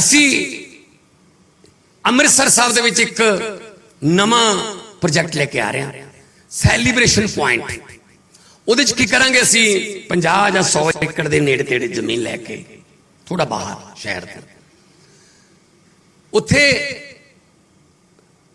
असी अमृतसर साहब दे विच एक नवा प्रोजेक्ट लेके आ रहे हैं, सैलीब्रेशन पॉइंट। उहदे च की करांगे असी 50 या 100 एकड़ के नेड़े तेड़े जमीन लैके थोड़ा बाहर शहर के उत्थे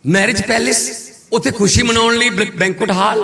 मैरिज पैलेस, उत्थे खुशी मनाउण लई बैंकुट हाल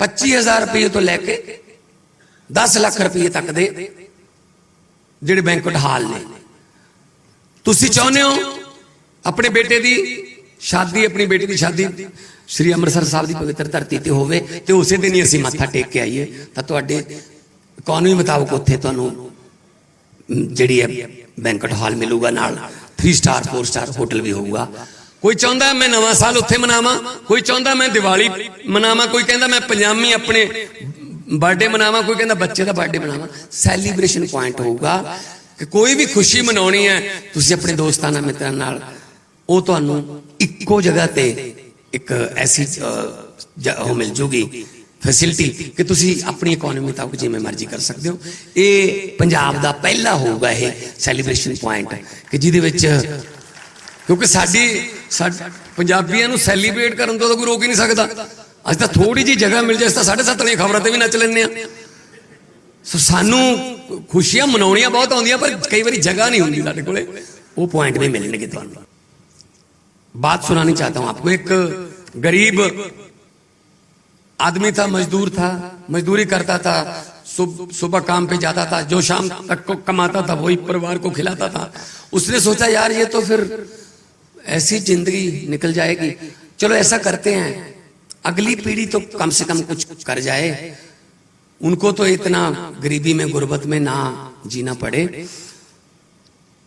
25,000 रुपये तो लैके 10 लाख रुपये तक दे जिहड़े बैंकुट हाल ने। तुसीं चाहुंदे हो अपने बेटे की शादी, अपनी बेटी की शादी श्री अमृतसर साहब की पवित्र धरती ते होवे ते उसे दिन ही असीं मत्था टेक के आईए, तां तुहाडे इकॉनमी मुताबक उत्थे तुहानूं जिहड़ी है बैंकुट हॉल मिलूगा, नाल 3 स्टार 4 स्टार होटल भी होगा। कोई चाहता मैं नवा साल उत्थे मनावा, कोई चाहता मैं दिवाली मनावा, कोई कहता मैं पंजाबी अपने बर्थडे मनावा, कोई कहता बच्चे का बर्थडे मनावा। सैलीब्रेशन पॉइंट होगा कि कोई भी खुशी मनानी है तुसीं अपने दोस्तां मित्रां नाल वो तुहानूं इक्को जगह ते एक ऐसी हो मिल जूगी फैसिलिटी कि तुसीं अपनी इकोनॉमी मुताबिक जिवें मर्जी कर सकते हो। ये पंजाब दा पहला होगा ये सैलीब्रेशन पॉइंट कि जिहदे विच, क्योंकि साडी पंजाबियां नूं सैलीब्रेट करन तो कोई रोक ही नहीं सकता। अज तो थोड़ी जी जगह मिल जाए, 7:30 वाली खबरों पर भी नच लें। सानू खुशियां मनाउणियां बहुत आउंदियां पर कई बार जगह नहीं होंगी साडे कोले, वो पॉइंट भी मिलणगे तुहानूं। बात सुनानी चाहता हूं आपको। एक गरीब आदमी था, मजदूर था, मजदूरी करता था, सुबह काम पे जाता था, जो शाम तक को कमाता था वही परिवार को खिलाता था। उसने सोचा यार ये तो फिर ऐसी जिंदगी निकल जाएगी, चलो ऐसा करते हैं अगली पीढ़ी तो कम से कम कुछ कर जाए, उनको तो इतना गरीबी में गुर्बत में ना जीना पड़े।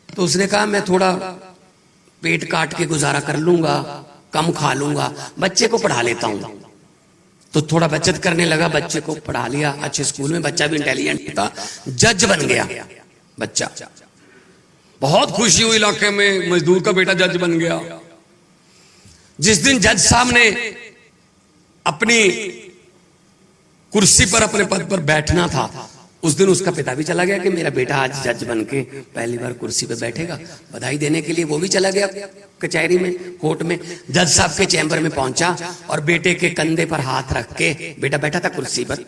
तो उसने कहा मैं थोड़ा पेट काट के गुजारा कर लूंगा, कम खा लूंगा, बच्चे को पढ़ा लेता हूं। तो थोड़ा बचत करने लगा, बच्चे को पढ़ा लिया अच्छे स्कूल में, बच्चा भी इंटेलिजेंट था, जज बन गया बच्चा। बहुत खुशी हुई इलाके में, मजदूर का बेटा जज बन गया। जिस दिन जज साहब ने अपनी कुर्सी पर अपने पद पर बैठना था, उस दिन उसका पिता भी चला गया कि मेरा बेटा आज जज बन के पहली बार कुर्सी पर बैठेगा। बधाई देने के लिए वो भी चला गया कचहरी में, कोर्ट में। जज साहब के चैम्बर में पहुंचा और बेटे के कंधे पर हाथ रख के, बेटा बैठा था कुर्सी पर,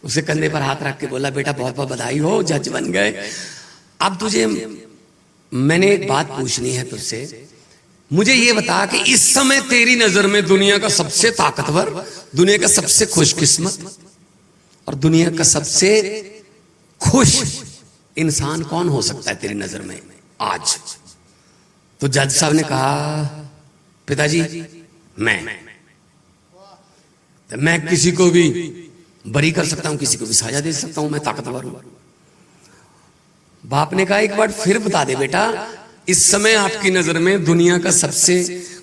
उसे कंधे पर हाथ रख के बोला बेटा बहुत बहुत बधाई हो, जज बन गए। अब तुझे मैंने एक बात पूछनी है तुझसे, मुझे ये बता कि इस समय तेरी नजर में दुनिया का सबसे ताकतवर, दुनिया का सबसे खुशकिस्मत और दुनिया का सबसे खुश इंसान कौन हो सकता है तेरी नजर में आज? तो जज साहब ने कहा पिताजी मैं किसी को भी बरी कर सकता हूं, किसी को भी सजा दे सकता हूं, मैं ताकतवर हूं। बाप ने कहा एक बार फिर बता दे बेटा, इस समय आपकी नजर में दुनिया का सबसे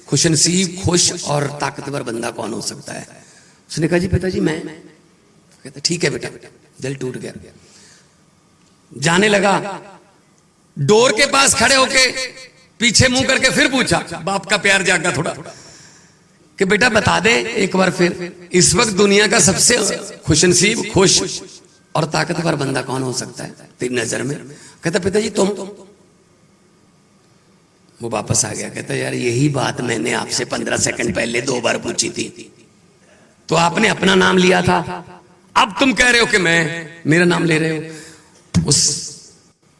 खुशनसीब, खुश और ताकतवर बंदा कौन हो सकता है? उसने कहा जी पिताजी मैं। कहता ठीक है बेटा। दिल टूट गया, जाने लगा। डोर के पास खड़े होके पीछे मुंह करके फिर पूछा, बाप का प्यार जागा थोड़ा, कि बेटा बता दे एक बार फिर, इस वक्त दुनिया का सबसे खुशनसीब, खुश और ताकतवर बंदा कौन हो सकता है तेरी नजर में? कहता पिताजी तुम। वो वापस आ गया, कहता यार यही बात मैंने आपसे 15 सेकंड पहले 2 बार पूछी थी, तो आपने अपना नाम लिया था, अब तुम कह रहे हो कि मैं मेरा नाम ले रहे हो। उस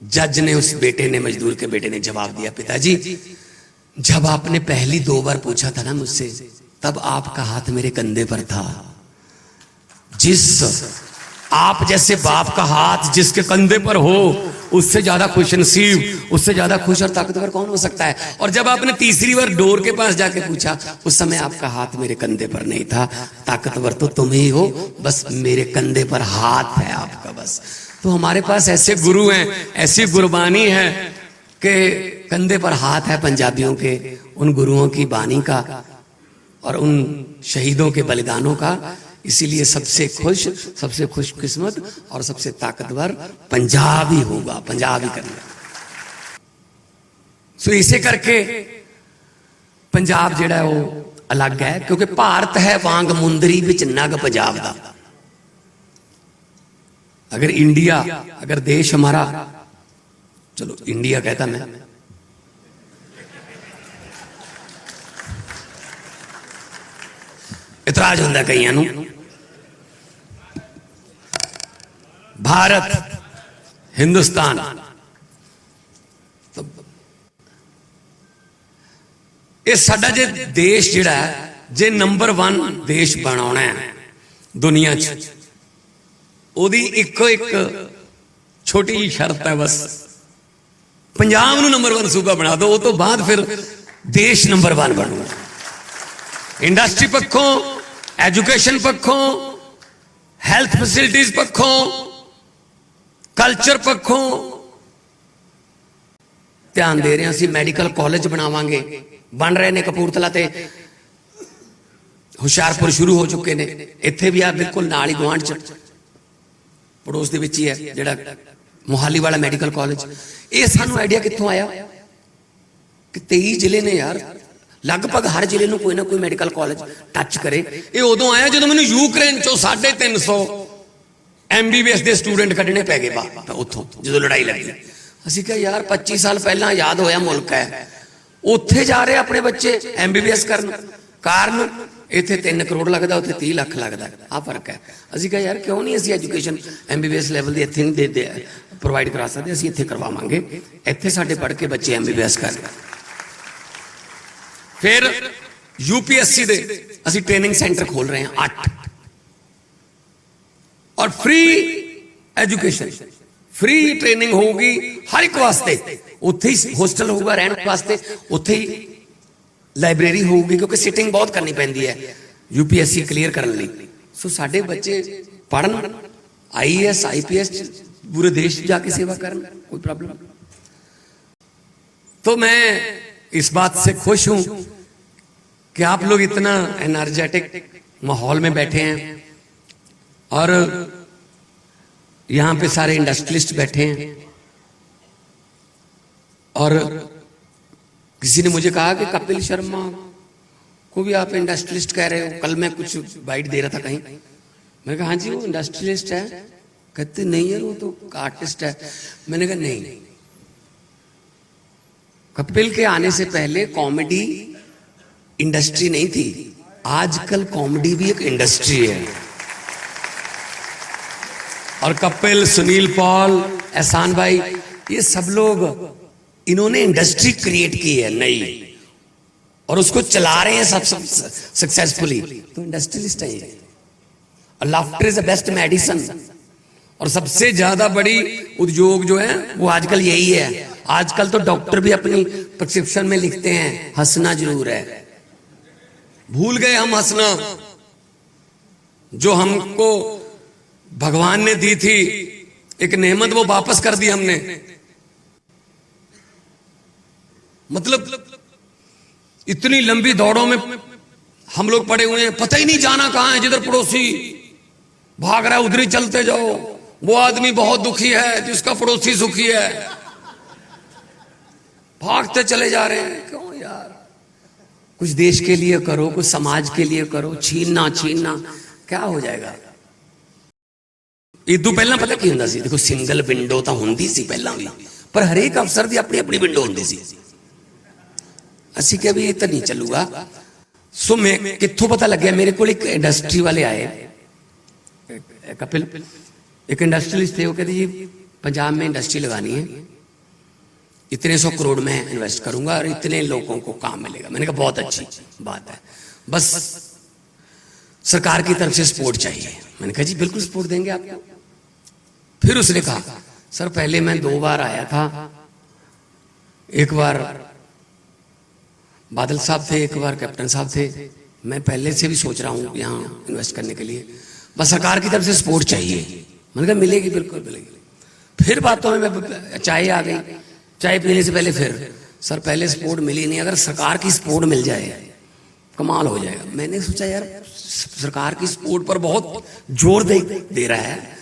जज ने, उस बेटे ने, मजदूर के बेटे ने जवाब दिया पिताजी जब आपने पहली 2 बार पूछा था ना मुझसे, तब आपका हाथ मेरे कंधे पर था। जिस आप जैसे बाप का हाथ जिसके कंधे पर हो, उससे ज्यादा खुशनसीब, उससे ज्यादा खुश और ताकतवर कौन हो सकता है? और जब आपने तीसरी बार डोर के पास जाके पूछा, उस समय आपका हाथ मेरे कंधे पर नहीं था, ताकतवर तो तुम ही हो, बस मेरे कंधे पर हाथ है आपका बस। तो हमारे पास ऐसे गुरु हैं, ऐसी गुरबानी है कि कंधे पर हाथ है पंजाबियों के, उन गुरुओं की बानी का और उन शहीदों के बलिदानों का। इसीलिए सबसे खुश, सबसे खुशकिस्मत और सबसे ताकतवर पंजाब ही होगा, पंजाब ही करेगा। सो इसे करके पंजाब जिहड़ा वो अलग है, क्योंकि भारत है वांग मुंदरी विच नग पंजाब दा। अगर इंडिया, अगर देश हमारा, चलो इंडिया कहता मैं, इतराज होंगे कई नूं, भारत, हिंदुस्तान, तो ये साडा जे देश जिहड़ा है, जे नंबर 1 देश बनाना है दुनिया च, ओदी इको एक छोटी जी शर्त है, बस पंजाब नूं नंबर 1 सूबा बना दो, तो बाद फिर देश नंबर 1 बनूगा। इंडस्ट्री पक्षों, एजुकेशन पक्षों, हेल्थ फैसिलिटीज पक्षों, कल्चर पक्षों ध्यान दे रहे हैं। असीं मैडिकल कॉलेज बनावांगे, बन रहे ने कपूरथला ते हुशियारपुर शुरू हो चुके ने, इत्थे भी आ बिल्कुल नाल ही गुआंढ च पड़ोस दे विच ही है जिहड़ा मोहाली वाला मैडिकल कॉलेज। ये सानू आइडिया कित्थों आया कि 23 जिले ने यार, लगभग हर जिले में कोई ना कोई मैडिकल कॉलेज टच करे। ये उदों आया जो मैंने यूक्रेन चो 350 MBBS के स्टूडेंट कढ़ने पै गए बाहर उतों, जो लड़ाई लगी। असीं कहा यार 25 साल पहला याद होया मुल्क है, उत्थे जा रहे अपने बच्चे MBBS करन, कारण इत्थे 3 करोड़ लगता, उत्थे 30 लाख लगता, आ फर्क है। असीं कहा यार क्यों नहीं असीं एजुकेशन MBBS लैवल की इत्थे नहीं दे प्रोवाइड करा सकते, असीं इत्थे करवावांगे, इत्थे साडे पढ़ के बच्चे MBBS कर। फिर UPSC दे असीं ट्रेनिंग सेंटर खोल रहे हैं 8, और फ्री एजुकेशन, फ्री ट्रेनिंग होगी हर एक वास्ते, उत्थे ही होस्टल होगा रहने वास्ते, उत्थे ही लाइब्रेरी होगी, क्योंकि सिटिंग बहुत करनी पैंदी है UPSC क्लीयर करने लई। सो साडे बच्चे पढ़न, IAS IPS पूरे देश जाके सेवा करन, कोई प्रॉब्लम। तो मैं इस बात से खुश हूं कि आप लोग इतना एनर्जेटिक माहौल में बैठे हैं, और यहां पे सारे इंडस्ट्रियलिस्ट बैठे हैं। और किसी ने मुझे कहा कि कपिल शर्मा को भी आप इंडस्ट्रियलिस्ट कह रहे हो, कल मैं कुछ बाइट दे रहा था कहीं, मैंने कहा हाँ जी वो इंडस्ट्रियलिस्ट है, कहते नहीं यार वो तो आर्टिस्ट है। मैंने कहा नहीं, कपिल के आने से पहले कॉमेडी इंडस्ट्री नहीं थी, आजकल कॉमेडी भी एक इंडस्ट्री है। और कपिल, सुनील पॉल, एहसान भाई, ये सब लोग इन्होंने इंडस्ट्री क्रिएट की है नई, और उसको चला रहे हैं सब सक्सेसफुली, तो इंडस्ट्रियलिस्ट है ये। और laughter is the best medicine, और सबसे ज्यादा बड़ी उद्योग जो है वो आजकल यही है। आजकल तो डॉक्टर भी अपनी प्रिस्क्रिप्शन में लिखते हैं हंसना जरूर है। भूल गए हम हंसना, जो हमको भगवान ने दी थी एक नेमत, वो वापस कर दी हमने। मतलब इतनी लंबी दौड़ों में हम लोग पड़े हुए हैं, पता ही नहीं जाना कहां है, जिधर पड़ोसी भाग रहा है उधर ही चलते जाओ। वो आदमी बहुत दुखी है जिसका पड़ोसी सुखी है, भागते चले जा रहे हैं। क्यों यार, कुछ देश के लिए करो, कुछ समाज के लिए करो। छीनना क्या हो जाएगा। इदू पहला पता की हुंदा सी, देखो सिंगल विंडो तो हुंदी सी पहला भी, पर हरेक अफसर की अपनी अपनी विंडो हुंदी सी। असी क्या भी ये तो नहीं चलूगा। सो मैं कित्थों पता लग गया, मेरे को एक इंडस्ट्री वाले आए, कपिल एक इंडस्ट्रियलिस्ट थे, वो कहते जी पंजाब में इंडस्ट्री लगानी है, इतने 100 करोड़ में इन्वेस्ट करूंगा और इतने लोगों को काम मिलेगा। मैंने कहा बहुत अच्छी बात है, बस सरकार की तरफ से सपोर्ट चाहिए। मैंने कहा जी बिल्कुल सपोर्ट देंगे आपको। फिर उसने कहा सर पहले मैं 2 बार आया था, एक बार बादल साहब थे, एक बार कैप्टन साहब थे, मैं पहले से भी सोच रहा हूँ यहाँ इन्वेस्ट करने के लिए, बस सरकार की तरफ से सपोर्ट चाहिए। मैंने कहा मिलेगी, बिल्कुल मिलेगी। फिर बातों में चाय आ गई, चाय पीने से पहले फिर सर पहले सपोर्ट मिली नहीं, अगर सरकार की सपोर्ट मिल जाए कमाल हो जाएगा। मैंने सोचा यार सरकार की सपोर्ट पर बहुत जोर दे रहा है।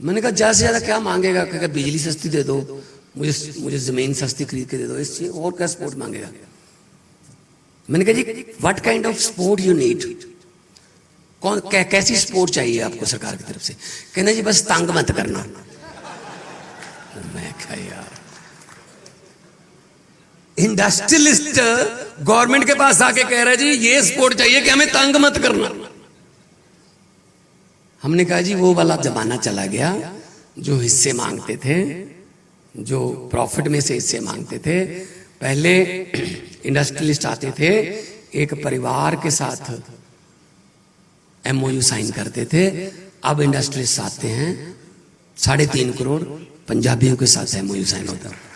मैंने कहा ज्यादा से ज्यादा क्या मांगेगा, क्या बिजली सस्ती दे दो, मुझे जमीन सस्ती खरीद के दे दो, इससे और क्या सपोर्ट मांगेगा। मैंने कहा जी what kind of support you need. कैसी सपोर्ट चाहिए आपको सरकार की तरफ से? कहना जी बस तंग मत करना। मैं क्या यार, इंडस्ट्रियलिस्ट गवर्नमेंट के पास आके कह रहा है जी ये सपोर्ट चाहिए कि हमें तंग मत करना। हमने कहा जी वो वाला जमाना चला गया जो हिस्से मांगते थे, जो प्रॉफिट में से हिस्से मांगते थे। पहले इंडस्ट्रियलिस्ट आते थे, एक परिवार के साथ MOU साइन करते थे। अब इंडस्ट्रियलिस्ट आते हैं, 3.5 करोड़ पंजाबियों के साथ MOU साइन होता है।